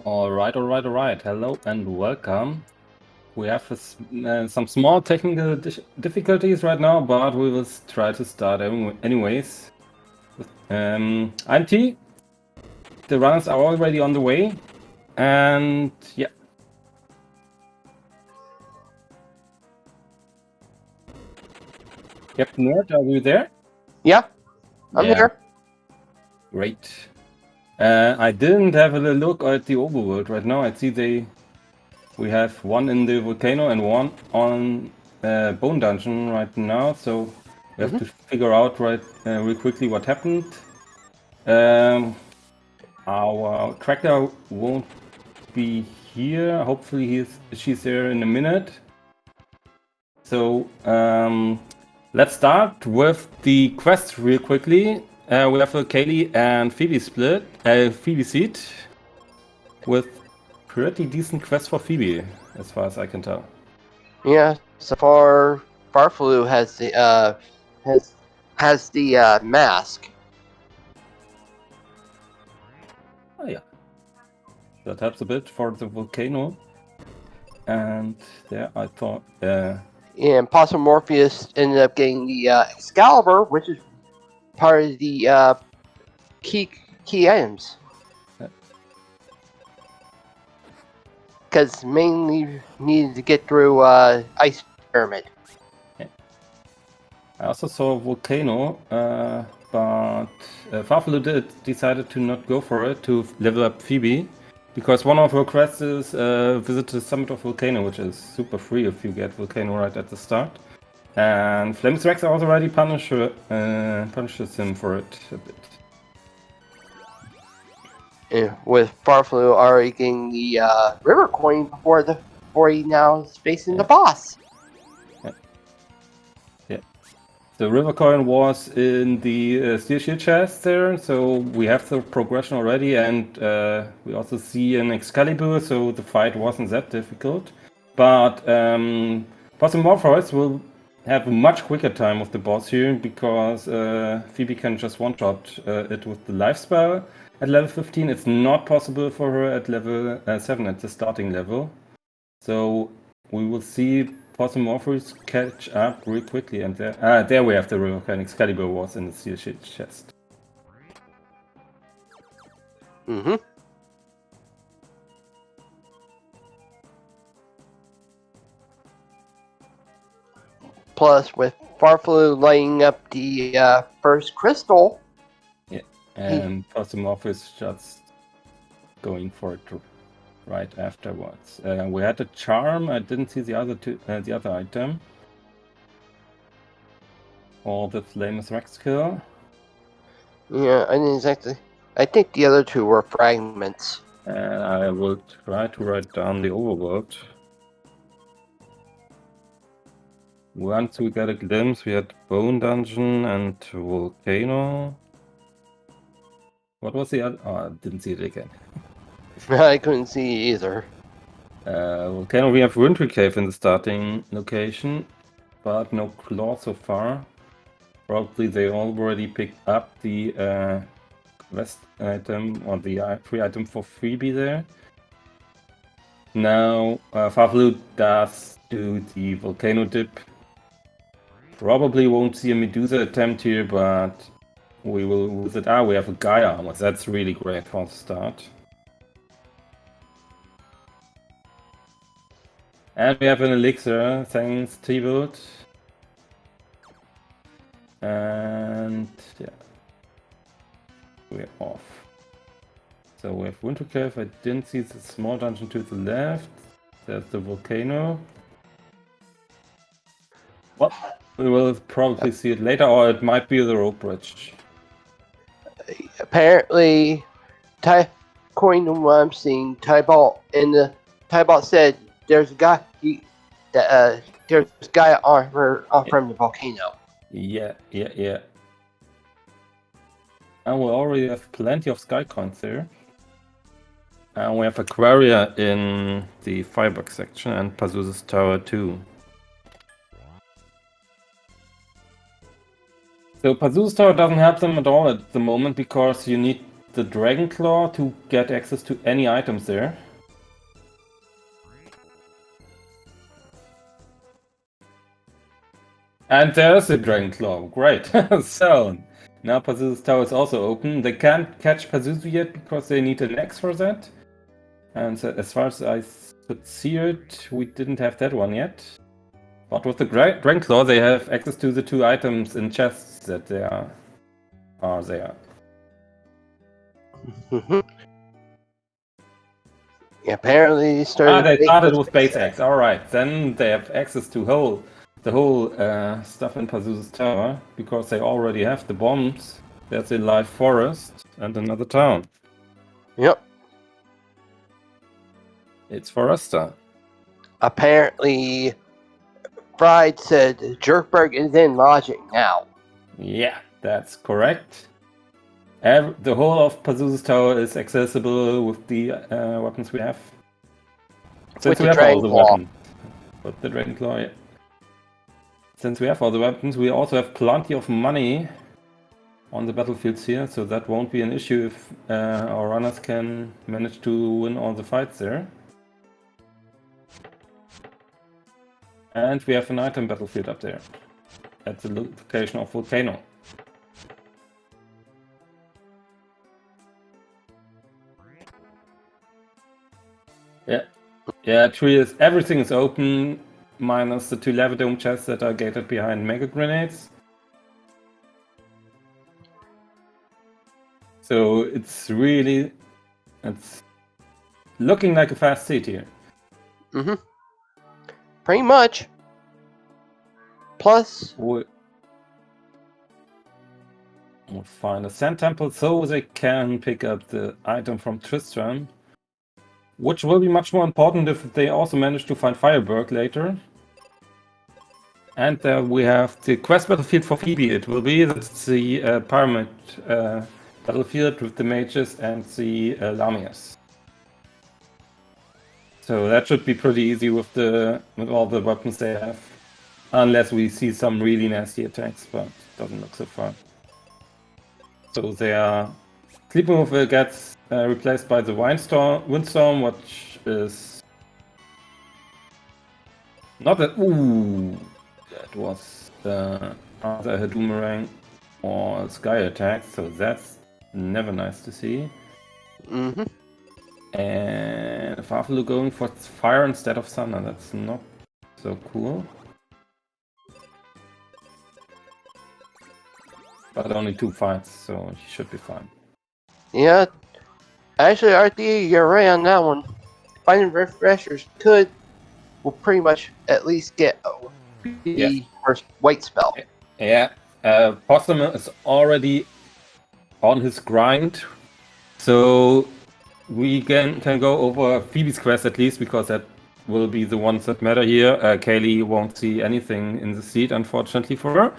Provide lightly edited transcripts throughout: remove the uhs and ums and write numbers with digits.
All right. Hello and welcome. We have some small technical difficulties right now, but we will try to start anyways. I'm T. The runners are already on the way, and yeah. Captain Nerd, are you there? Yeah, I'm here. Great. I didn't have a look at the overworld right now. I see we have one in the volcano and one on Bone Dungeon right now, so we have to figure out real quickly what happened. Our tracker won't be here. Hopefully she's there in a minute. So let's start with the quest real quickly. We have a Kaylee and Phoebe split, Phoebe seat, with pretty decent quest for Phoebe, as far as I can tell. Yeah, so far farfelu has the mask. Oh yeah, that helps a bit for the volcano. And there, I thought. And Possumorpheus ended up getting the Excalibur, which is part of the key items. Because mainly needed to get through Ice Pyramid. I also saw a volcano, but farfelu decided to not go for it to level up Phoebe, because one of her quests is visit the summit of volcano, which is super free if you get volcano right at the start. And Flames Rex already punishes him for it a bit. And with farfelu already getting the river coin before he now is facing the boss. The river coin was in the steel shield chest there, so we have the progression already, and we also see an Excalibur, so the fight wasn't that difficult. But Possumorpheus will have a much quicker time with the boss here, because Phoebe can just one-shot it with the life spell at level 15. It's not possible for her at level 7 at the starting level. So we will see Possumorpheus catch up real quickly, and there we have the river coin. Excalibur was in the steel shield chest. Plus, with farfelu lighting up the first crystal. Yeah, and Possumorpheus just going for it right afterwards. We had a charm. I didn't see the other item. Or the Flameless Rex kill. Yeah, I didn't exactly. I think the other two were fragments. And I will try to write down the overworld. Once we got a glimpse, we had Bone Dungeon and Volcano. What was the other? Oh, I didn't see it again. I couldn't see either. Volcano, we have Wintry Cave in the starting location, but no claw so far. Probably they already picked up the quest item or the free item for Freebie there. Now farfelu does do the volcano dip. Probably won't see a Medusa attempt here, but we will visit. We have a Gaia armor. That's really great for the start. And we have an elixir, thanks T-Boot. And yeah, we're off. So we have Winter Cave. I didn't see the small dungeon to the left. There's the volcano. Well, we will probably see it later, or it might be the rope bridge. Apparently, according to what I'm seeing, Tybalt said there's a guy there's a guy from the volcano. Yeah. And we already have plenty of sky coins there. And we have Aquaria in the Firebuck section and Pazuzu's Tower too. So Pazuzu's Tower doesn't help them at all at the moment, because you need the Dragon Claw to get access to any items there. And there's the Dragon Claw, great. So, now Pazuzu's Tower is also open. They can't catch Pazuzu yet because they need an X for that. And so, as far as I could see it, we didn't have that one yet. But with the Dragon Claw, they have access to the 2 items in chests that they are there. Yeah, apparently they started. They started with base X. All right, then they have access to the whole stuff in Pazuzu's Tower because they already have the bombs. There's a live forest and another town. Yep. It's Foresta. Apparently, Fried said Jerkberg is in lodging now. Yeah, that's correct. The whole of Pazuzu's Tower is accessible with the weapons we have. Since we have all the weapons. With the Dragon Claw, yeah. Since we have all the weapons, we also have plenty of money on the battlefields here, so that won't be an issue if our runners can manage to win all the fights there. And we have an item battlefield up there, at the location of Volcano. Yeah, everything is open, minus the 2 lava dome chests that are gated behind mega grenades. So it's looking like a fast seat here. Mm-hmm. Pretty much. Plus, We'll find a sand temple so they can pick up the item from Tristram, which will be much more important if they also manage to find Fireberg later. And we have the quest battlefield for Phoebe. It will be the pyramid battlefield with the mages and the Lamias. So that should be pretty easy with all the weapons they have. Unless we see some really nasty attacks, but it doesn't look so far. So their Sleeping Wolf gets replaced by the Windstorm, which is not that. Ooh, that was either a Hadoomerang or a Sky attack, so that's never nice to see. mm-hmm. And farfelu going for fire instead of thunder, that's not so cool. But only 2 fights, so he should be fine. Yeah. Actually, RT, you're right on that one. Finding refreshers will pretty much at least get the first white spell. Yeah, Possum is already on his grind, so we can go over Phoebe's quest at least, because that will be the ones that matter here. Kaylee won't see anything in the seat, unfortunately for her.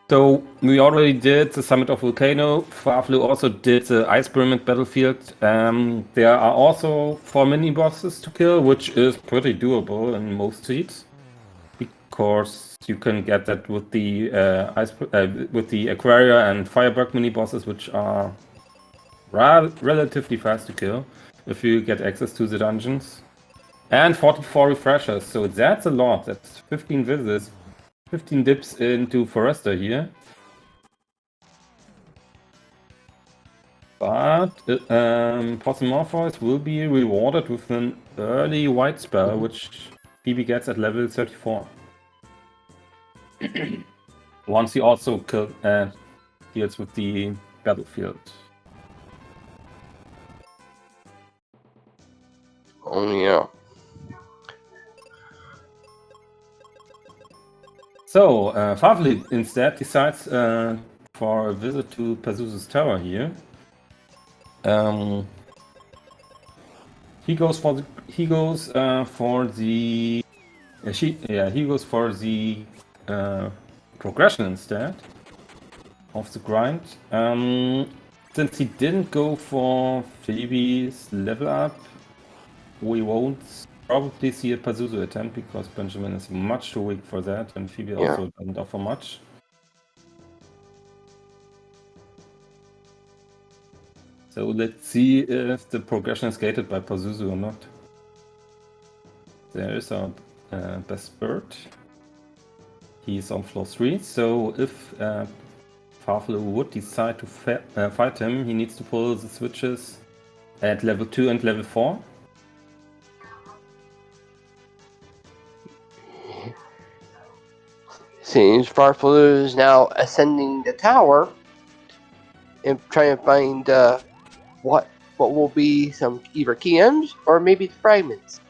So we already did the Summit of Volcano. farfelu also did the Ice Pyramid battlefield. There are also 4 mini bosses to kill, which is pretty doable in most seats, because you can get that with the with the Aquaria and Fireberg mini bosses, which are relatively fast to kill if you get access to the dungeons. And 44 refreshers, so that's a lot. That's 15 visits. 15 dips into Foresta here. But Possumorpheus will be rewarded with an early white spell, which Phoebe gets at level 34. Once he also deals with the battlefield. Oh, yeah. So, farfelu instead decides for a visit to Pazuzu's Tower here. He goes for the progression instead of the grind. Since he didn't go for Phoebe's level up, we won't probably see a Pazuzu attempt, because Benjamin is much too weak for that, and Phoebe also doesn't offer much. So let's see if the progression is gated by Pazuzu or not. There is our best bird. He's on floor 3, so if farfelu would decide to fight him, he needs to pull the switches at level 2 and level 4. Seems farfelu is now ascending the tower and trying to find what will be some either keyms or maybe fragments.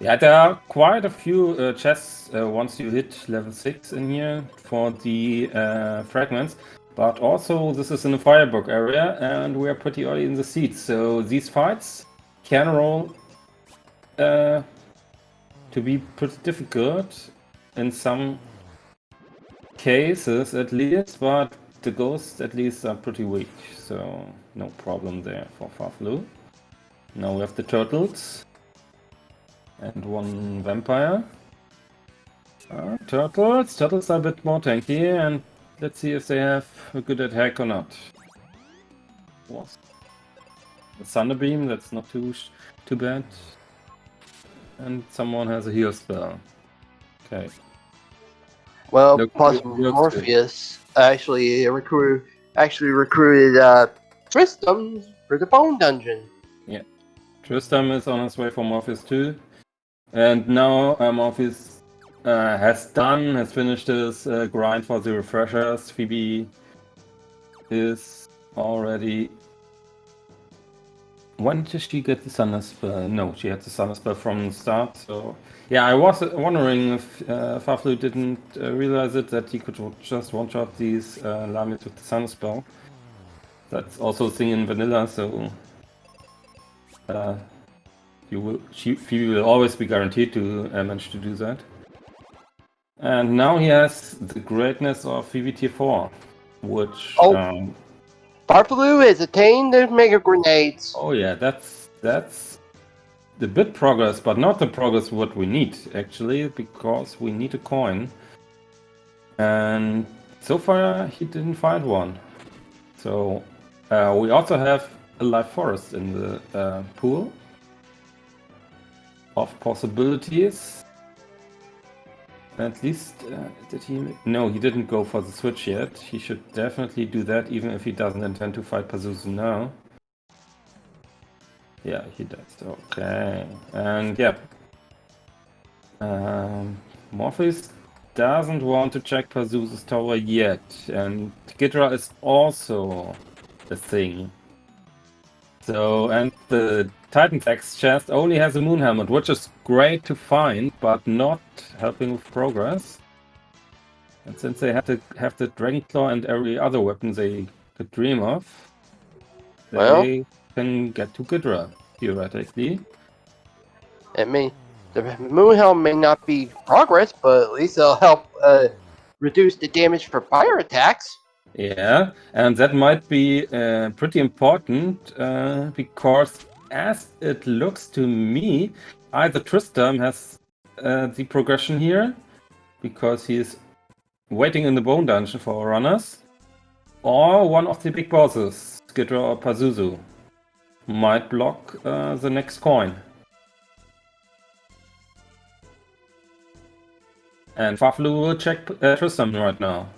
Yeah, there are quite a few chests once you hit level 6 in here for the fragments, but also this is in the Firebug area and we are pretty early in the seed, so these fights can roll to be pretty difficult in some cases at least, but the ghosts at least are pretty weak, so no problem there for farfelu. Now we have the turtles. And one vampire. Turtles. Turtles are a bit more tanky, and let's see if they have a good attack or not. Was the Thunder Beam, that's not too bad. And someone has a heal spell. Okay. Well, Possumorpheus actually recruited Tristram for the Bone Dungeon. Yeah. Tristram is on his way for Morpheus too. And now Morpheus has finished his grind for the refreshers. Phoebe is already... When did she get the Thunder Spell? No, she had the Thunder Spell from the start. So yeah, I was wondering if farfelu didn't realize that he could just one-shot these Lamias with the Thunder Spell. That's also a thing in vanilla, so... Phoebe will always be guaranteed to manage to do that. And now he has the greatness of Phoebe tier 4, which... farfelu has attained the Mega Grenades. Oh yeah, that's the bit progress, but not the progress what we need, actually, because we need a coin. And so far he didn't find one. So we also have a live forest in the pool of possibilities. At least, did he... No, he didn't go for the switch yet. He should definitely do that, even if he doesn't intend to fight Pazuzu now. Yeah, he does. Okay. And yeah. Morpheus doesn't want to check Pazuzu's tower yet. And Ghidra is also a thing. So, and the Titan's Axe chest only has a moon helmet, which is great to find, but not helping with progress. And since they have the Dragon Claw and every other weapon they could dream of, they can get to Ghidra, theoretically. I mean, the moon helmet may not be progress, but at least it'll help reduce the damage for fire attacks. Yeah, and that might be pretty important because as it looks to me, either Tristram has the progression here because he is waiting in the Bone Dungeon for runners, or one of the big bosses, Ghidra or Pazuzu, might block the next coin. And farfelu will check Tristram right now.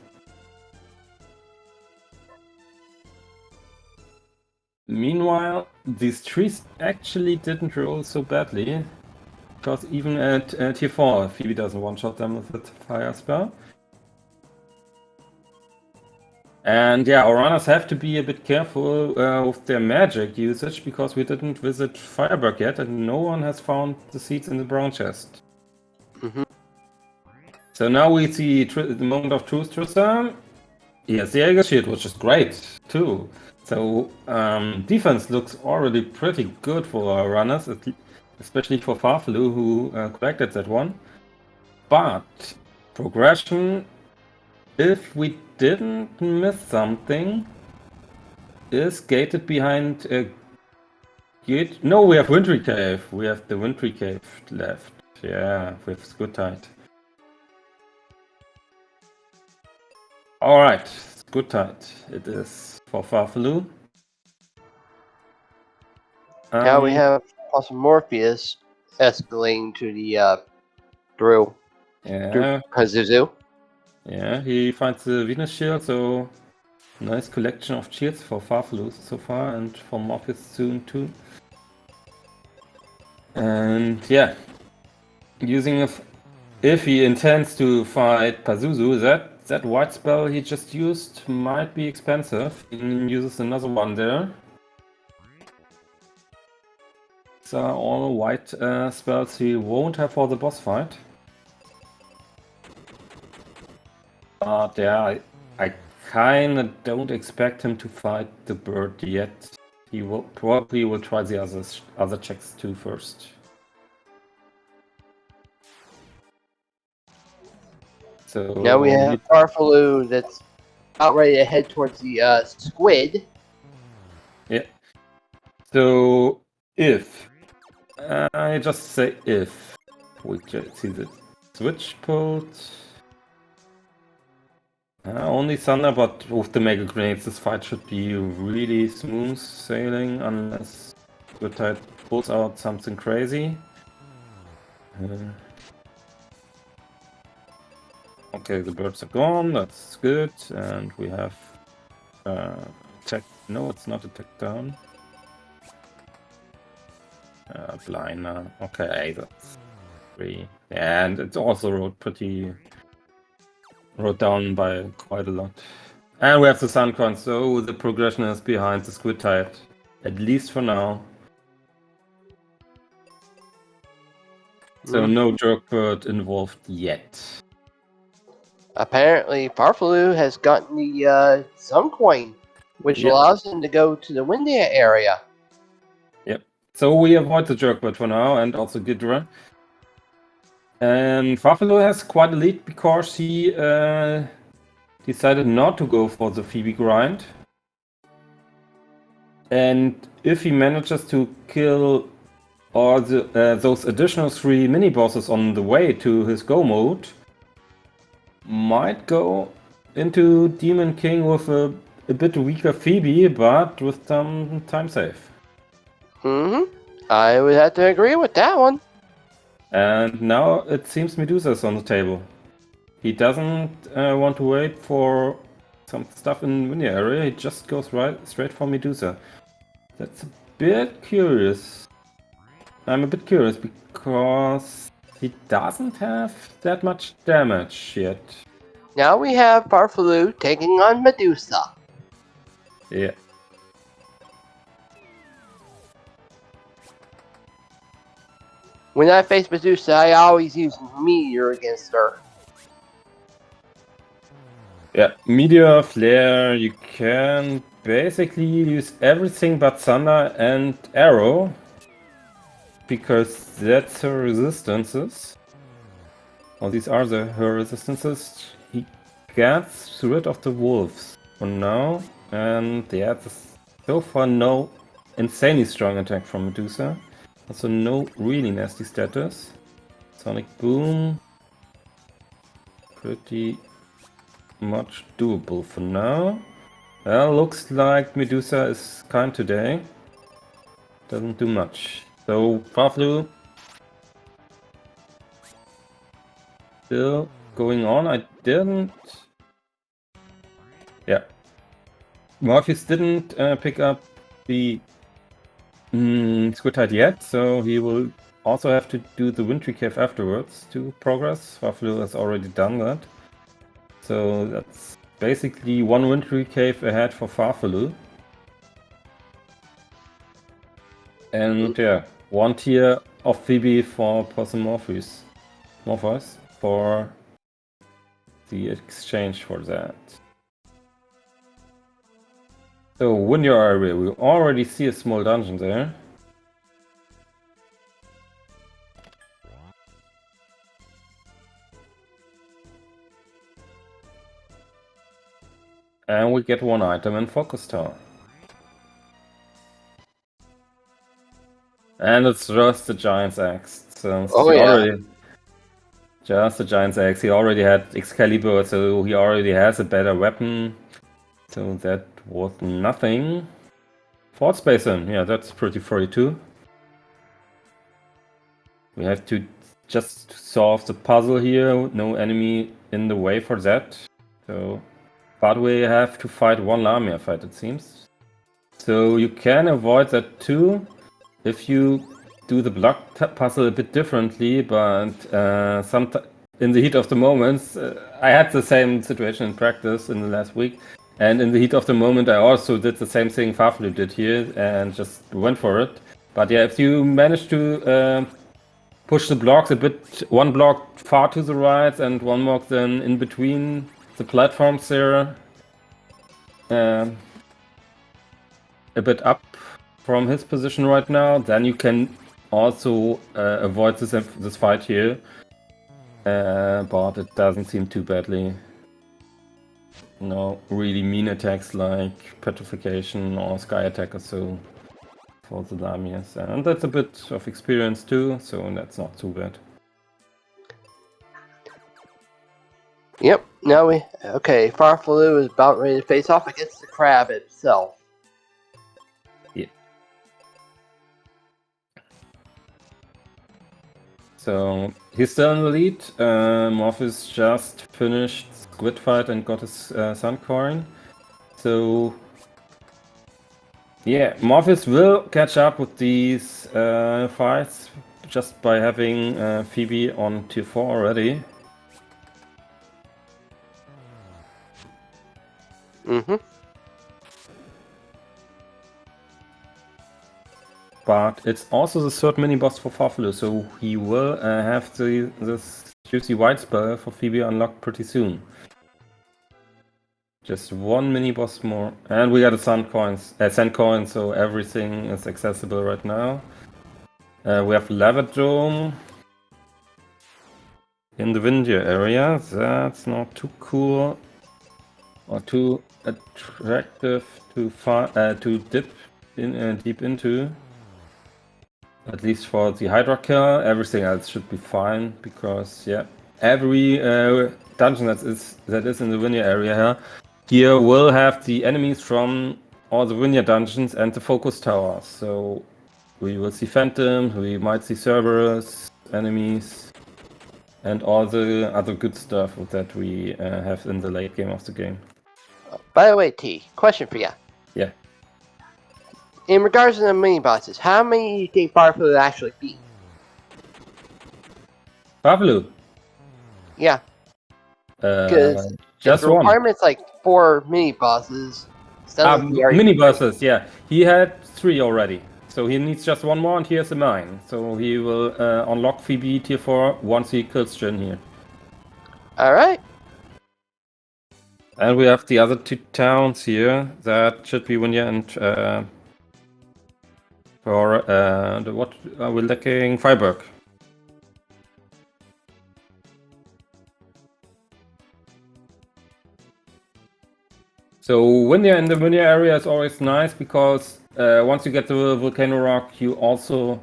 Meanwhile, these trees actually didn't roll so badly, because even at tier 4, Phoebe doesn't one-shot them with the fire spell. And yeah, our runners have to be a bit careful with their magic usage, because we didn't visit Firebug yet, and no one has found the seeds in the brown chest. Mm-hmm. So now we see the moment of truth, Tristram. He has the Jaeger shield, which is great, too. So defense looks already pretty good for our runners, especially for farfelu, who collected that one. But progression, if we didn't miss something, is gated behind a gate. No, we have Wintry Cave. We have the Wintry Cave left. Yeah, with Scootite. Alright, Good tight. It is for farfelu. Now we have Possumorpheus escalating to the through Pazuzu. Yeah, he finds the Venus shield, so nice collection of shields for farfelu so far, and for Morpheus soon too. And yeah, using if he intends to fight Pazuzu, that white spell he just used might be expensive. He uses another one there. These are all white spells he won't have for the boss fight. But yeah, I kinda don't expect him to fight the bird yet. He will probably try the other checks too first. So now we have farfelu that's about ready to head towards the squid. Yeah. So if I just say if we see the switch pulled. Only Thunder, but with the Mega Grenades, this fight should be really smooth sailing unless Good Tide pulls out something crazy. Okay, the birds are gone, that's good, and we have tech. No, it's not a tech down. Blinder. Okay, that's 3. And it's also rode down by quite a lot. And we have the Suncon, so the progression is behind the Squid Tide, at least for now. So no Jerkbird involved yet. Apparently, farfelu has gotten the Sun Coin, which allows him to go to the Windia area. Yep. So we avoid the Jerkbird for now, and also Ghidra. And farfelu has quite a lead because he decided not to go for the Phoebe grind. And if he manages to kill all those additional 3 mini-bosses on the way to his go mode, might go into Demon King with a bit weaker Phoebe, but with some time save. I would have to agree with that one. And now it seems Medusa's on the table. He doesn't want to wait for some stuff in Windia area, he just goes straight for Medusa. That's a bit curious. I'm a bit curious because he doesn't have that much damage yet. Now we have farfelu taking on Medusa. Yeah. When I face Medusa, I always use Meteor against her. Yeah, Meteor, Flare, you can basically use everything but Thunder and Arrow, because that's her resistances. Or these are her resistances. He gets rid of the wolves for now, and yeah, so far no insanely strong attack from Medusa. Also no really nasty status. Sonic Boom, pretty much doable for now. Well, looks like Medusa is kind today. Doesn't do much. So farfelu still going on. I didn't. Yeah. Morpheus didn't pick up the Squid Tide yet, so he will also have to do the Wintry Cave afterwards to progress. farfelu has already done that. So that's basically 1 Wintry Cave ahead for farfelu. And yeah, 1 tier of Phoebe for Possumorpheus for the exchange for that. So Windia area, we already see a small dungeon there. And we get 1 item in Focus Tower. And it's just the Giant's Axe. So just the Giant's Axe. He already had Excalibur, so he already has a better weapon. So that was nothing. Fort space in, yeah, that's pretty free too. We have to just solve the puzzle here, no enemy in the way for that. So, but we have to fight one Lamia fight, it seems. So you can avoid that too if you do the block puzzle a bit differently, but in the heat of the moments, I had the same situation in practice in the last week, and in the heat of the moment I also did the same thing farfelu did here and just went for it. But yeah, if you manage to push the blocks a bit, one block far to the right and one block then in between the platforms there, a bit up from his position right now, then you can also avoid this fight here. But it doesn't seem too badly. No really mean attacks like petrification or sky attack or so for the Lamias. And that's a bit of experience too, so that's not too bad. Yep, now okay, farfelu is about ready to face off against the crab itself. Yeah. So he's still in the lead. Morpheus just finished Squid Fight and got his Sun Coin. So yeah, Morpheus will catch up with these fights just by having Phoebe on tier 4 already. But it's also the third mini-boss for farfelu, so he will have this juicy white spell for Phoebe unlocked pretty soon. Just one mini-boss more. And we got a sand coin, so everything is accessible right now. We have Lava Dome in the Vindia area. That's not too cool or too attractive to dip in deep into. At least for the Hydra kill, everything else should be fine because yeah, every dungeon that is in the Vineyard area here will have the enemies from all the Vineyard dungeons and the focus towers. So we will see phantoms, we might see Cerberus enemies, and all the other good stuff that we have in the late game of the game. By the way, T, question for you. Yeah. In regards to the mini bosses, how many do you think farfelu actually beat? farfelu? Yeah. Because just the requirement's like 4 mini bosses. Mini bosses, yeah. He had 3 already. So he needs just one more and he has a 9. So he will unlock Phoebe tier 4 once he kills Jin here. Alright. And we have the other 2 towns here. That should be Winya and what are we lacking? Freiburg. So Winya in the Winya area is always nice because once you get the Volcano Rock, you also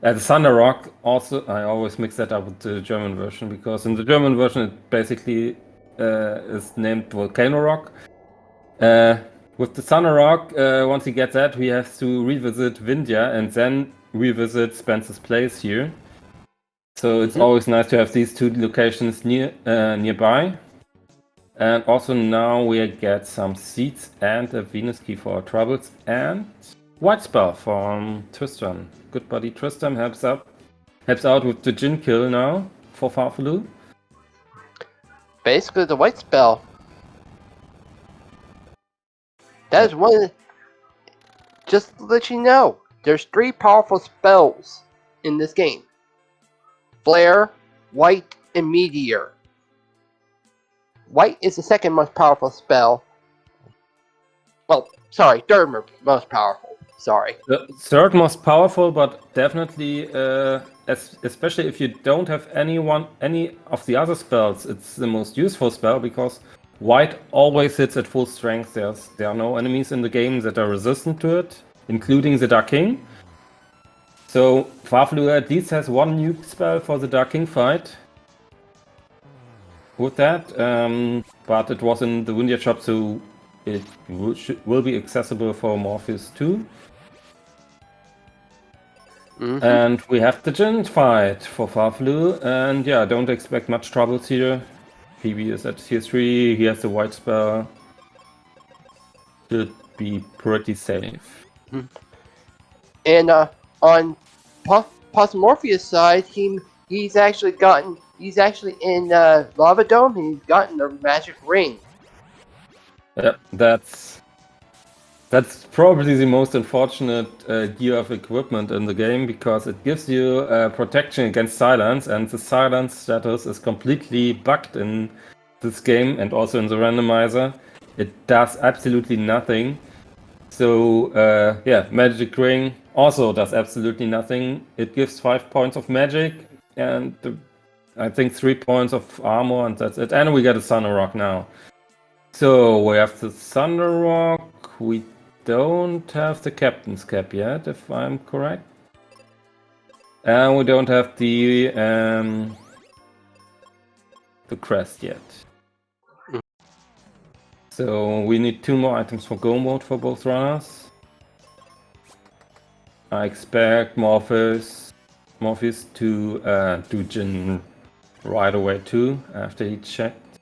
the Thunder Rock also. I always mix that up with the German version because in the German version it basically is named Volcano Rock. With the Thunder Rock, once he gets that, he has to revisit Vindia and then revisit Spencer's place here. So it's always nice to have these 2 locations nearby. And also now we get some seeds and a Venus key for our troubles and White Spell from Tristan. Good buddy Tristan helps out with the Jin kill now for farfelu. Basically the White Spell. That is one. Just to let you know, there's 3 powerful spells in this game: Flare, White, and Meteor. White is the second most powerful spell. Well, sorry, third most powerful. Sorry. The third most powerful, but definitely, especially if you don't have any of the other spells, it's the most useful spell because White always hits at full strength. There are no enemies in the game that are resistant to it, including the Dark King. So farfelu at least has 1 nuke spell for the Dark King fight. With that, but it was in the Windia shop, so it will be accessible for Morpheus too. And we have the Jin fight for farfelu, and yeah, don't expect much troubles here. PB is at tier 3, he has the white spell. Should be pretty safe. And on Possumorpheus' side, he's actually in Lava Dome, and he's gotten a magic ring. Yep, that's probably the most unfortunate gear of equipment in the game, because it gives you protection against silence, and the silence status is completely bugged in this game and also in the randomizer. It does absolutely nothing. So yeah, magic ring also does absolutely nothing. It gives 5 points of magic and I think 3 points of armor, and that's it. And we get a Thunder Rock now. So we have the Thunder Rock. We don't have the Captain's Cap yet, if I'm correct. And we don't have the crest yet. So we need 2 more items for Go mode for both runners. I expect Morpheus to do Jin right away too, after he checked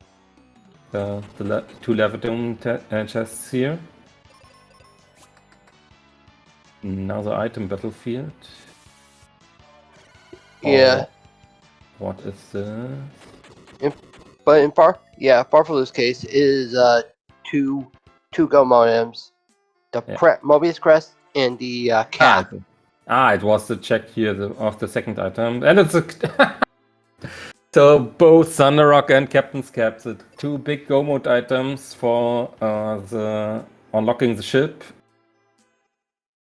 the 2 Levitone chests here. Another item battlefield. Yeah. What is this? But in farfelu's case is 2 Go modems, the Mobius crest and the cap. It was the check here of the second item, and it's a so both Thunder Rock and Captain's Cap, the 2 big Go mode items for the unlocking the ship,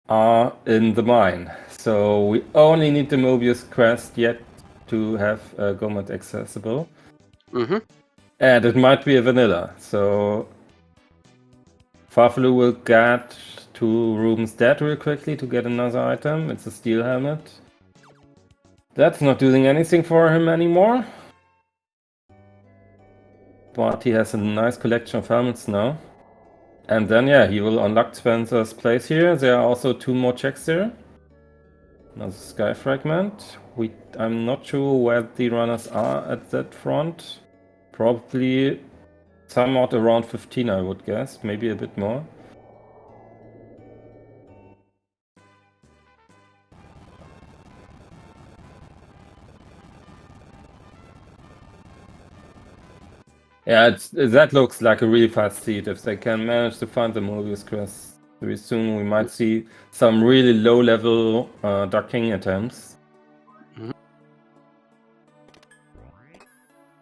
are in the mine. So we only need the Mobius crest yet to have Go mode accessible. And it might be a vanilla, so farfelu will get 2 rooms dead real quickly to get another item. It's a steel helmet. That's not doing anything for him anymore. But he has a nice collection of helmets now. And then yeah, he will unlock Spencer's place here. There are also 2 more checks there. Another sky fragment. I'm not sure where the runners are at that front. Probably somewhat around 15, I would guess. Maybe a bit more. Yeah, that looks like a really fast seed. If they can manage to find the Mobius crest very soon, we might see some really low-level ducking attempts.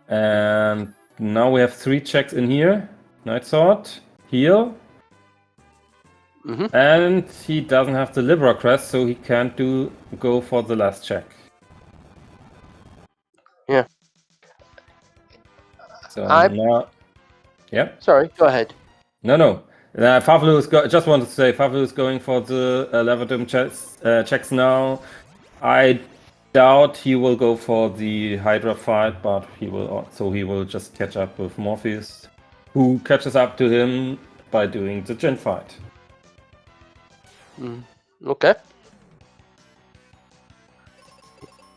And now we have 3 checks in here. Night Sword, heal. And he doesn't have the Libra crest, so he can't go for the last check. Yeah. So now, yeah. Sorry, go ahead. No. farfelu is just wanted to say farfelu is going for the Levitome checks now. I doubt he will go for the Hydra fight, but he will just catch up with Morpheus, who catches up to him by doing the Jin fight. Okay.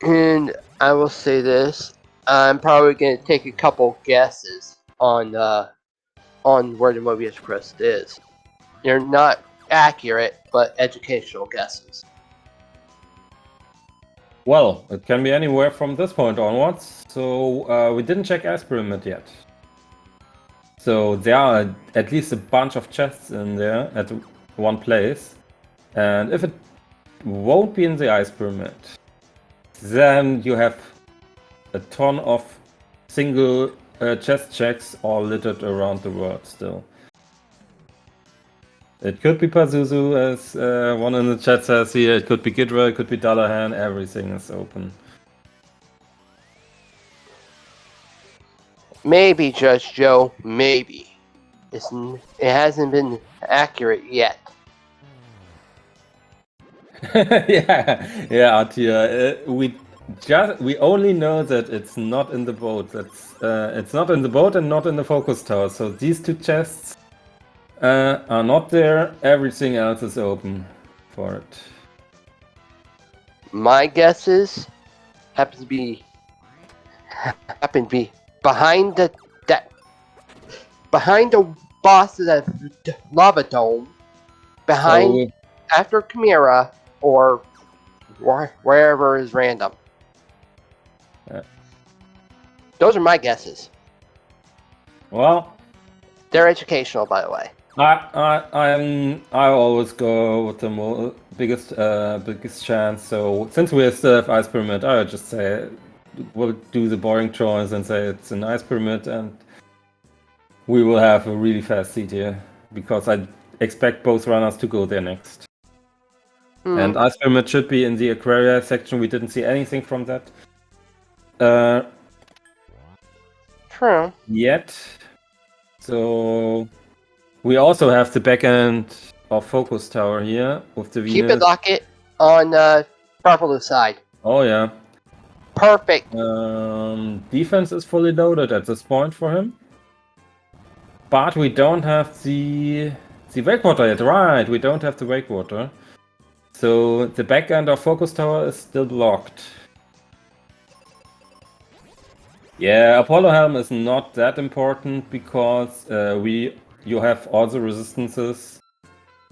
And I will say this: I'm probably going to take a couple guesses on where the Mobius crest is. They're not accurate, but educational guesses. Well, it can be anywhere from this point onwards. So we didn't check Ice Pyramid yet. So there are at least a bunch of chests in there at one place. And if it won't be in the Ice Pyramid, then you have a ton of single chest checks all littered around the world still. It could be Pazuzu, as one in the chat says here. It could be Ghidra, it could be Dullahan. Everything is open. Maybe, Judge Joe. Maybe. It hasn't been accurate yet. yeah, Artia. We only know that it's not in the boat. It's not in the boat and not in the focus tower. So these 2 chests are not there. Everything else is open for it. My guesses happen to be behind the boss of the lava dome, behind after Chimera, or wherever is random. Those are my guesses. Well, they're educational, by the way. I always go with the biggest chance. So since we still have Ice Pyramid, I would just say we'll do the boring choice and say it's an Ice Pyramid, and we will have a really fast seat here because I expect both runners to go there next. And Ice Pyramid should be in the Aquaria section. We didn't see anything from that. True. Yet. So we also have the back end of Focus Tower here with the Venus. Keep it locket on farfelu's side. Oh yeah. Perfect. Defense is fully loaded at this point for him. But we don't have the Wakewater yet. Right, we don't have the Wakewater. So the back end of Focus Tower is still blocked. Yeah, Apollo Helm is not that important because you have all the resistances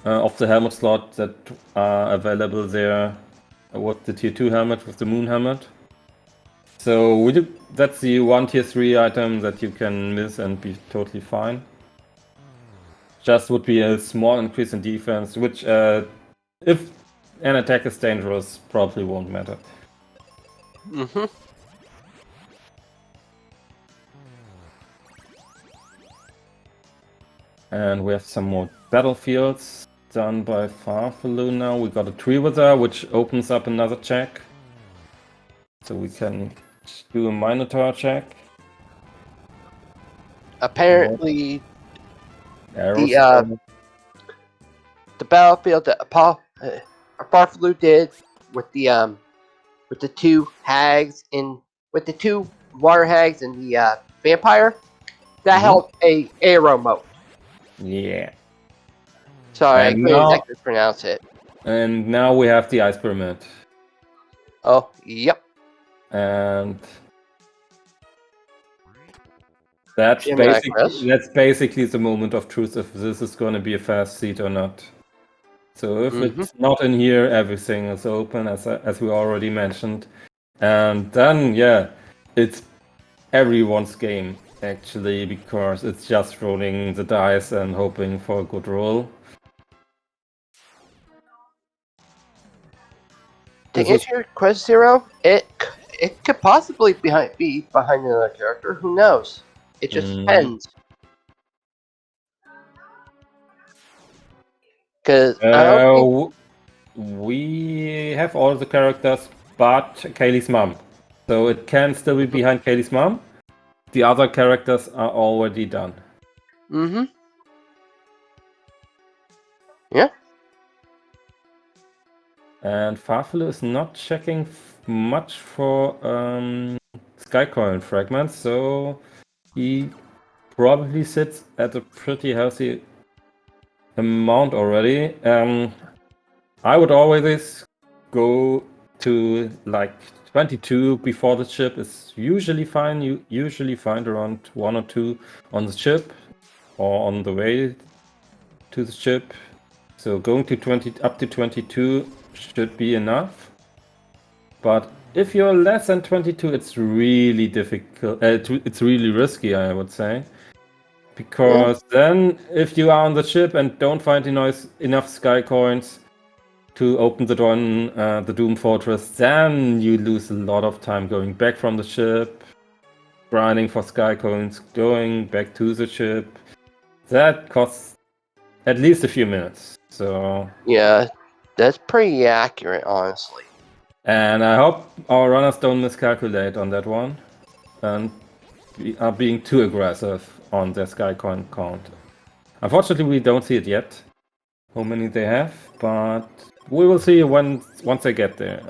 of the helmet slot that are available there with the tier 2 helmet, with the moon helmet. So that's the one tier 3 item that you can miss and be totally fine. Just would be a small increase in defense, which if an attack is dangerous, probably won't matter. Mm-hmm. And we have some more battlefields done by farfelu now. We got a Tree Wither, which opens up another check. So we can do a Minotaur check. Apparently, the battlefield that farfelu did with the two hags with the two water hags and the vampire, that helped a arrow mode. Yeah. Sorry, I couldn't exactly pronounce it. And now we have the Ice Pyramid. Oh, yep. And that's basically the moment of truth if this is going to be a fast seat or not. So if it's not in here, everything is open, as we already mentioned. And then, yeah, it's everyone's game, actually, because it's just rolling the dice and hoping for a good roll. To answer your question, Zero, it could possibly be behind another character. Who knows? It just depends. Because we have all the characters but Kaylee's mom. So it can still be behind Kaylee's mom. The other characters are already done. Mm-hmm. Yeah. And farfelu is not checking much for Skycoin fragments, so he probably sits at a pretty healthy amount already. I would always go to like 22 before the chip is usually fine. You usually find around 1 or 2 on the chip or on the way to the chip. So going to up to 22 should be enough. But if you're less than 22, it's really difficult. It's really risky, I would say. Because then, if you are on the ship and don't find enough sky coins to open the door in the Doom Fortress, then you lose a lot of time going back from the ship, grinding for sky coins, going back to the ship. That costs at least a few minutes. So yeah, that's pretty accurate, honestly. And I hope our runners don't miscalculate on that one and are being too aggressive on their Skycoin count. Unfortunately, we don't see it yet, how many they have, but we will see once they get there.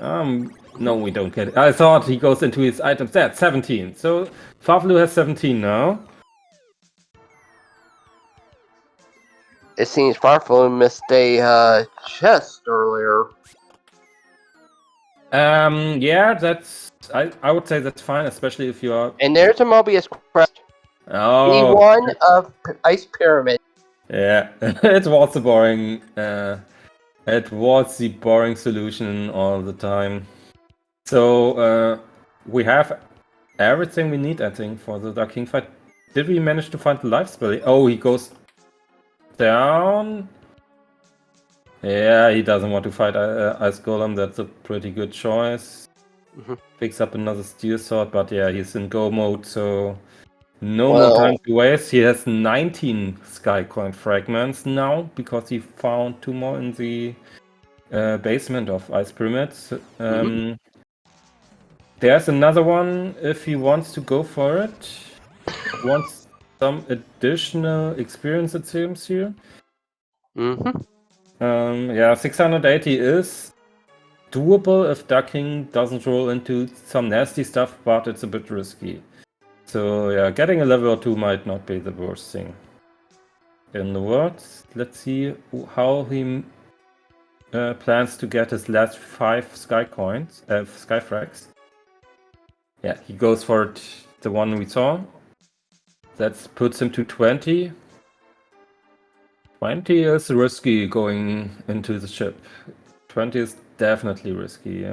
No, we don't get it. I thought he goes into his items. That's 17. So farfelu has 17 now. it seems farfelu missed a chest earlier. Yeah, that's I would say that's fine, especially if you are. And there's a Mobius crest. Oh, E1 of Ice Pyramid. yeah, it was the boring. It was the boring solution all the time. So we have everything we need, I think, for the Dark King fight. Did we manage to find the life spell? Oh, he goes down. Yeah, he doesn't want to fight Ice Golem. That's a pretty good choice. Picks up another Steel Sword, but yeah, he's in go mode, so no more time to waste. He has 19 Sky Coin fragments now because he found 2 more in the basement of Ice Pyramids. There's another one if he wants to go for it. Wants some additional experience, it seems here. Yeah, 680 is doable if Dark King doesn't roll into some nasty stuff, but it's a bit risky. So yeah, getting a level or 2 might not be the worst thing in the world. Let's see how he plans to get his last 5 sky coins, sky frags. Yeah, he goes for it, the one we saw. That puts him to 20. 20 is risky going into the ship. 20 is definitely risky.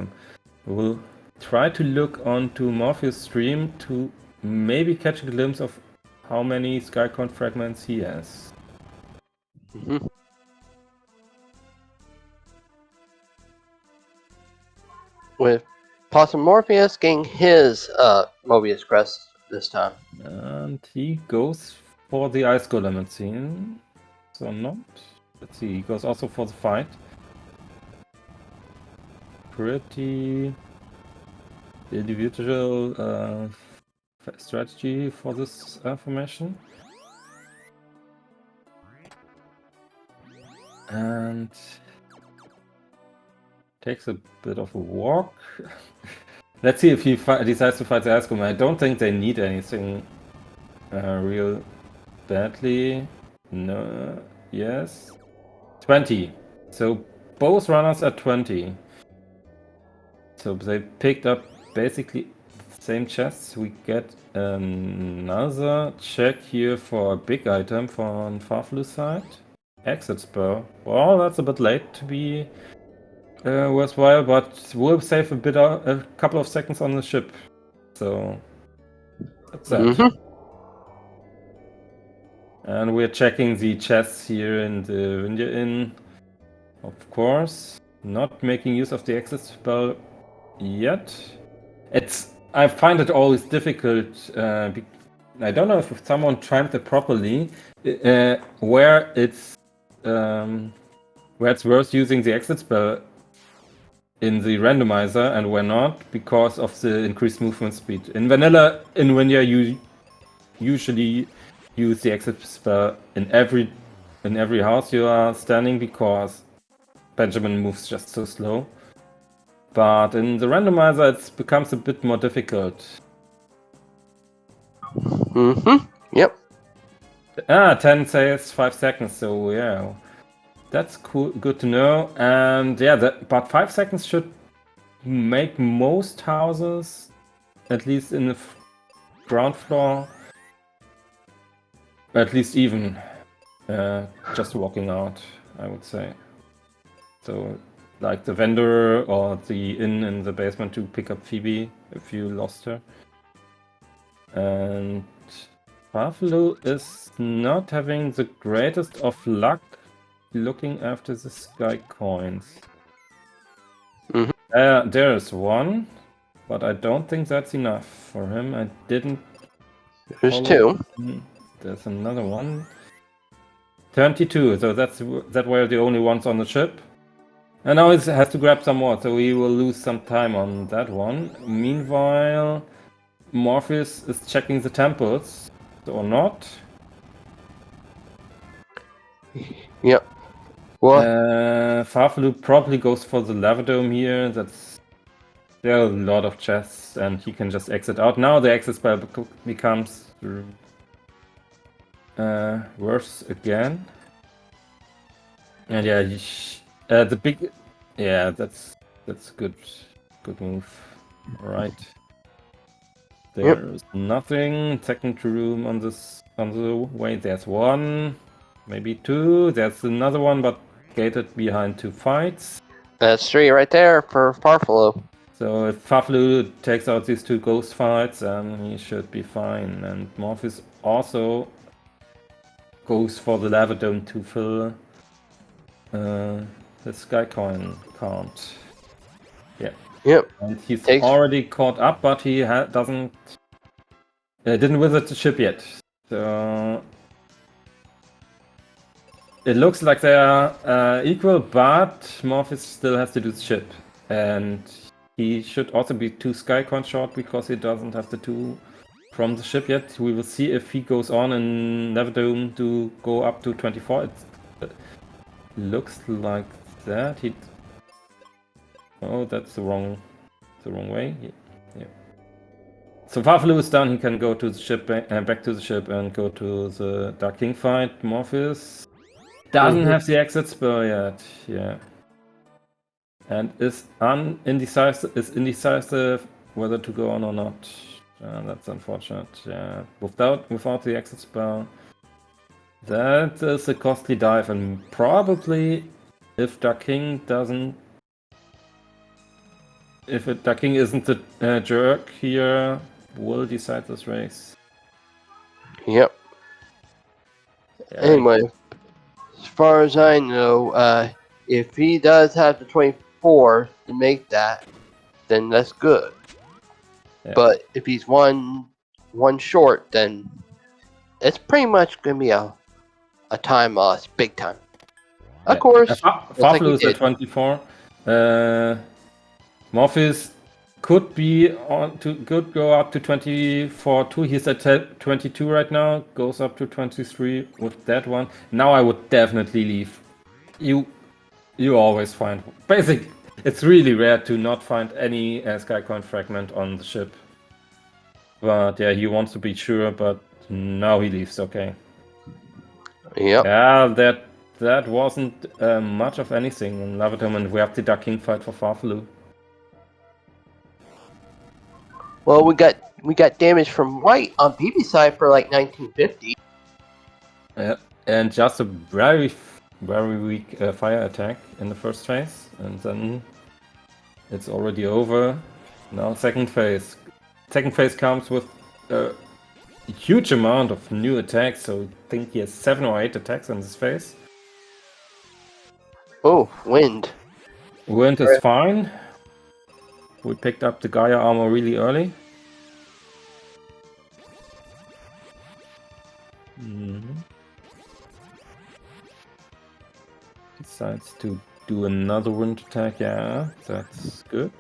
We'll try to look onto Morpheus' stream to maybe catch a glimpse of how many Skycon fragments he has. With Possumorpheus getting his Mobius crest this time. And he goes for the Ice Golem, it seems. So not. Let's see, he goes also for the fight. Pretty individual strategy for this formation. And takes a bit of a walk. Let's see if he decides to fight the Ice Golem. I don't think they need anything real badly. No. Yes. 20. So both runners are 20. So they picked up basically the same chests. We get another check here for a big item from farfelu side. Exit spell. Well, that's a bit late to be worthwhile, but we'll save a couple of seconds on the ship. So that's that. And we're checking the chests here in the Vindia Inn. Of course, not making use of the exit spell yet. I find it always difficult. I don't know if someone timed it properly, where it's worth using the exit spell in the randomizer and where not, because of the increased movement speed. In vanilla, in Vindia, you usually use the exit spell in every house you are standing because Benjamin moves just so slow. But in the randomizer, it becomes a bit more difficult. Yep. 10 says 5 seconds, so yeah. That's cool, good to know. And yeah, but 5 seconds should make most houses, at least in the ground floor, at least even just walking out, I would say. So like the vendor or the inn in the basement to pick up Phoebe if you lost her. And farfelu is not having the greatest of luck looking after the sky coins. There's one, but I don't think that's enough for him. I didn't. There's 2. There's another one. 22, so that were the only ones on the ship. And now he has to grab some more, so he will lose some time on that one. Meanwhile, Morpheus is checking the temples, or not. Yep. What? farfelu probably goes for the lava dome here. There are a lot of chests, and he can just exit out. Now the exit spell becomes worse again. And yeah, the big, yeah, that's good move. All right. There's nothing. Second room on the way. There's one, maybe two. There's another one, but gated behind 2 fights. That's 3 right there for farfelu. So if farfelu takes out these 2 ghost fights, then he should be fine. And Morpheus also goes for the lava dome to fill the sky coin count. Yeah. Yep. And he's already caught up, but he didn't visit the ship yet. So it looks like they are equal, but Morpheus still has to do the ship. And he should also be 2 Skycoin short because he doesn't have the 2 from the ship yet. We will see if he goes on in Neverdome to go up to 24. It looks like that. Oh, that's the wrong way. Yeah. So farfelu is done. He can go to the ship, back to the ship, and go to the Dark King fight. Morpheus doesn't have the exit spell yet. Yeah. And is indecisive whether to go on or not. That's unfortunate. Yeah, without the exit spell, that is a costly dive, and probably if Dark King isn't the jerk here, will decide this race. Yep. Yeah. Anyway, as far as I know, if he does have the 24 to make that, then that's good. Yeah. But if he's one short, then it's pretty much gonna be a time loss, big time. Of course, farfelu is at 24. Morpheus could go up to 24 too. He's at 22 right now. Goes up to 23 with that one. Now I would definitely leave. You always find basically. It's really rare to not find any Skycoin fragment on the ship. But yeah, he wants to be sure, but now he leaves, okay. Yep. Yeah, that wasn't much of anything in Lava Dome, and we have the Dark King fight for farfelu. Well, we got damage from white on BB side for like 1950. Yeah, and just a very weak fire attack in the first phase, and then it's already over. Now second phase. Second phase comes with a huge amount of new attacks, so I think he has 7 or 8 attacks in this phase. Oh, wind. Wind is fine. We picked up the Gaia armor really early. Decides to do another wind attack, yeah, that's good.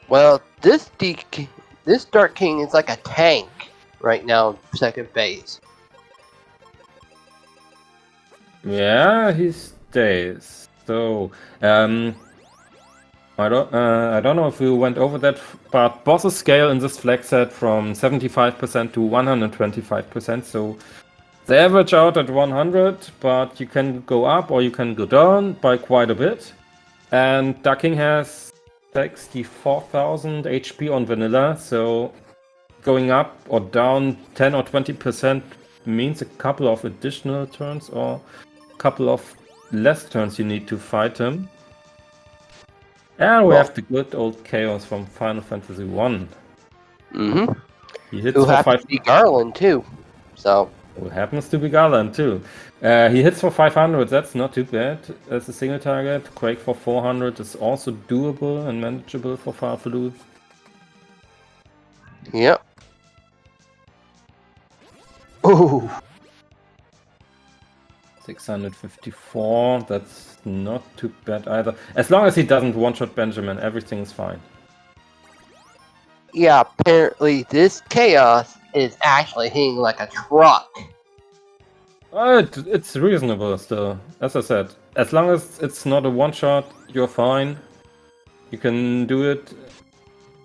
Well, this Dark King is like a tank right now, second phase. Yeah, he stays. So, I don't know if we went over that, but bosses scale in this flag set from 75% to 125%. So they average out at 100, but you can go up or you can go down by quite a bit. And Dark King has 64,000 HP on vanilla, so going up or down 10 or 20% means a couple of additional turns or a couple of less turns you need to fight him. And we have the good old Chaos from Final Fantasy 1. Mm-hmm. He hits Who for happens to be Garland too, so. Who happens to be Garland too. He hits for 500, that's not too bad as a single target. Quake for 400 is also doable and manageable for farfelu. Yep. Ooh. 654, that's not too bad either. As long as he doesn't one-shot Benjamin, everything's fine. Yeah, apparently this Chaos is actually hitting like a truck. It's reasonable still. As I said, as long as it's not a one-shot, you're fine. You can do it.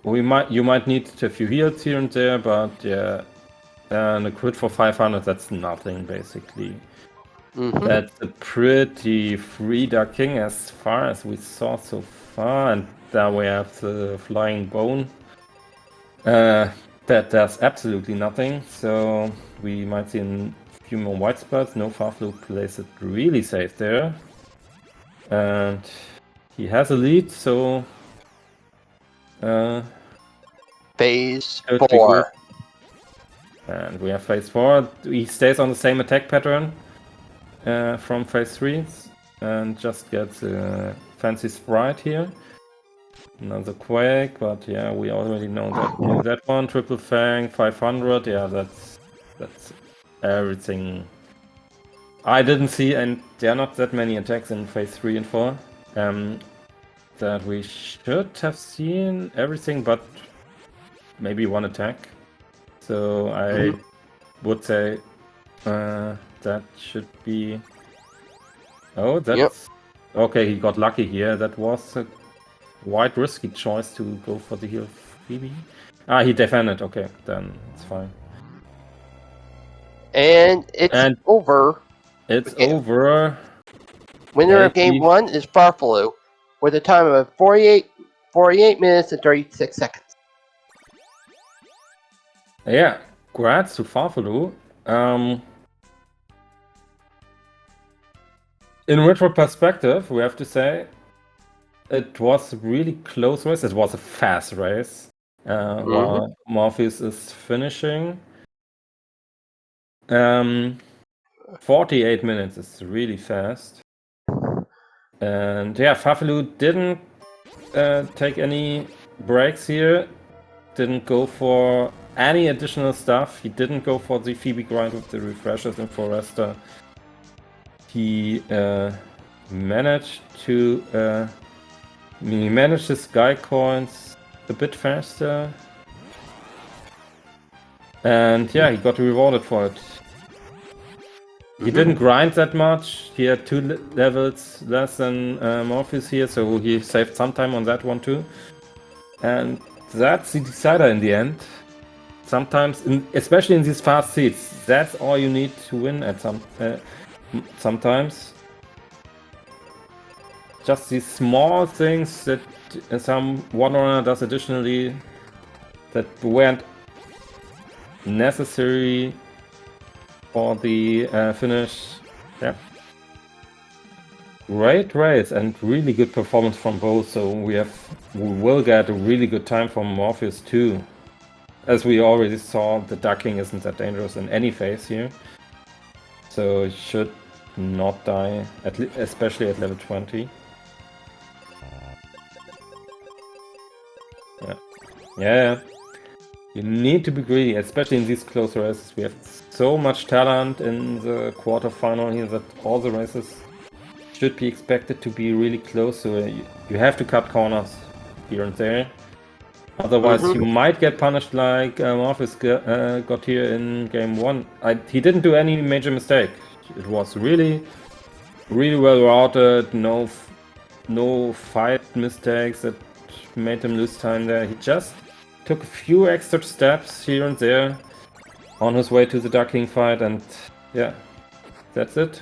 You might need a few heals here and there, but yeah. And a crit for 500, that's nothing basically. That's a pretty free ducking as far as we saw so far. And there we have the flying bone. That does absolutely nothing. So we might see a few more white spots. No, farfelu plays it really safe there. And he has a lead, so Phase should be 4. good. And we have phase 4. He stays on the same attack pattern from phase 3 and just gets a fancy sprite here. Another quake, but yeah, we already knew that one. Triple fang, 500. Yeah, that's everything. I didn't see, and there are not that many attacks in phase 3 and 4. That we should have seen everything, but maybe one attack. So I would say that should be. Oh, that's okay. He got lucky here. That was a quite risky choice to go for the heal Phoebe. Ah, he defended. Okay, then it's fine. And it's over. It's over. Winner of game 1 is farfelu with a time of 48 minutes and 36 seconds. Yeah, congrats to farfelu. In retro perspective, we have to say it was a really close race. It was a fast race while Morpheus is finishing. 48 minutes is really fast. And yeah, farfelu didn't take any breaks here. Didn't go for any additional stuff. He didn't go for the Phoebe grind with the refreshers in Foresta. He managed to he managed his Sky coins a bit faster. And yeah, he got rewarded for it. He didn't grind that much. He had 2 levels less than Morpheus here, so he saved some time on that one too. And that's the decider in the end. Sometimes, especially in these fast seats, that's all you need to win at sometimes. Just these small things that some one runner does additionally that weren't necessary for the finish. Yeah. Great race and really good performance from both, so we will get a really good time from Morpheus too. As we already saw, the ducking isn't that dangerous in any phase here. So it should not die, especially at level 20. Yeah. You need to be greedy, especially in these close races. We have so much talent in the quarterfinal here that all the races should be expected to be really close, so you have to cut corners here and there. Otherwise, you might get punished like Morpheus got here in game 1. He didn't do any major mistake. It was really well routed. No fight mistakes that made him lose time there. He just took a few extra steps here and there on his way to the ducking fight, and yeah, that's it.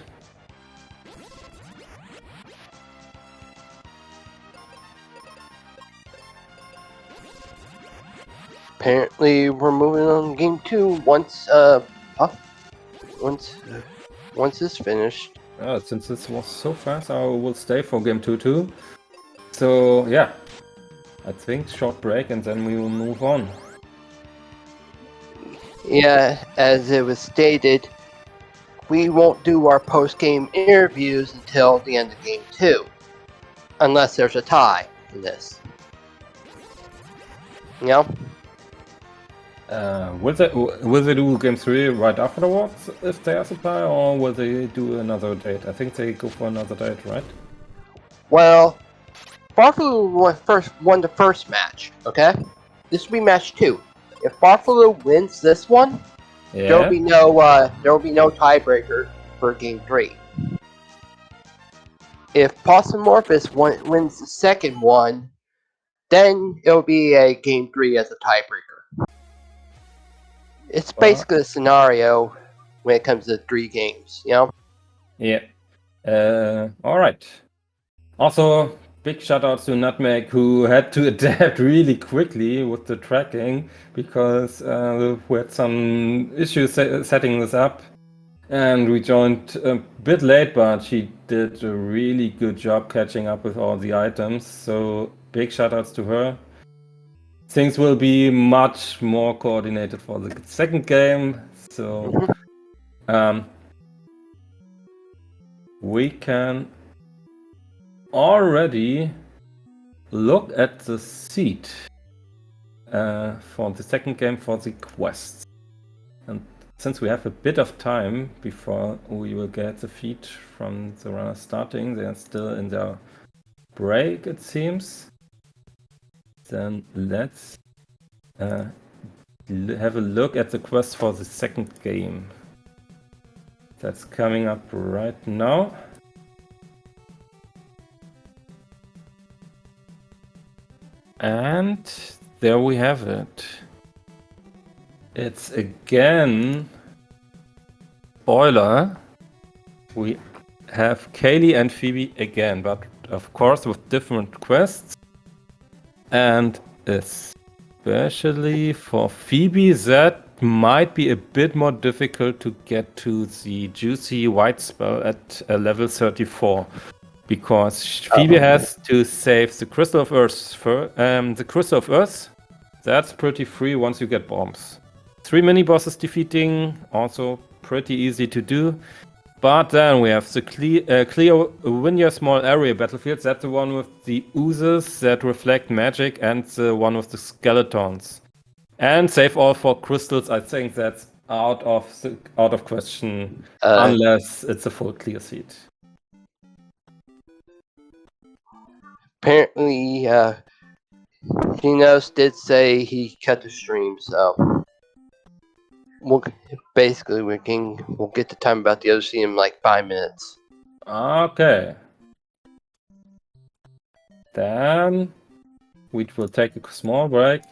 Apparently, we're moving on to game 2 once it's finished. Since this was so fast, I will stay for game 2 too. So yeah, I think short break and then we will move on. Yeah, as it was stated, we won't do our post-game interviews until the end of game 2, unless there's a tie in this. Yeah. Will they do game 3 right afterwards if they are supply, or will they do another date? I think they go for another date, right? Well, farfelu won the first match. Okay, this will be match 2. If farfelu wins this one, there will be no tiebreaker for game 3. If Possumorpheus wins the second one, then it will be a game 3 as a tiebreaker. It's basically a scenario when it comes to 3 games, you know? Yeah. All right. Also, big shout outs to Nutmeg, who had to adapt really quickly with the tracking because we had some issues setting this up. And we joined a bit late, but she did a really good job catching up with all the items. So big shout outs to her. Things will be much more coordinated for the second game. So we can already look at the seed for the second game for the quests. And since we have a bit of time before we will get the feed from the runners starting, they are still in their break, it seems. Then let's have a look at the quest for the second game. That's coming up right now. And there we have it. It's again Spoiler. We have Kaylee and Phoebe again, but of course with different quests. And especially for Phoebe, that might be a bit more difficult to get to the juicy white spell at level 34. Because Phoebe has to save the Crystal of Earth. The Crystal of Earth, that's pretty free once you get bombs. 3 mini-bosses defeating, also pretty easy to do. But then we have the clear win your small area battlefields. That's the one with the oozes that reflect magic and the one with the skeletons. And save all 4 crystals. I think that's out of question unless it's a full clear seed. Apparently, Genos did say he cut the stream, so we'll get the time about the other scene in like 5 minutes. Okay. Then we will take a small break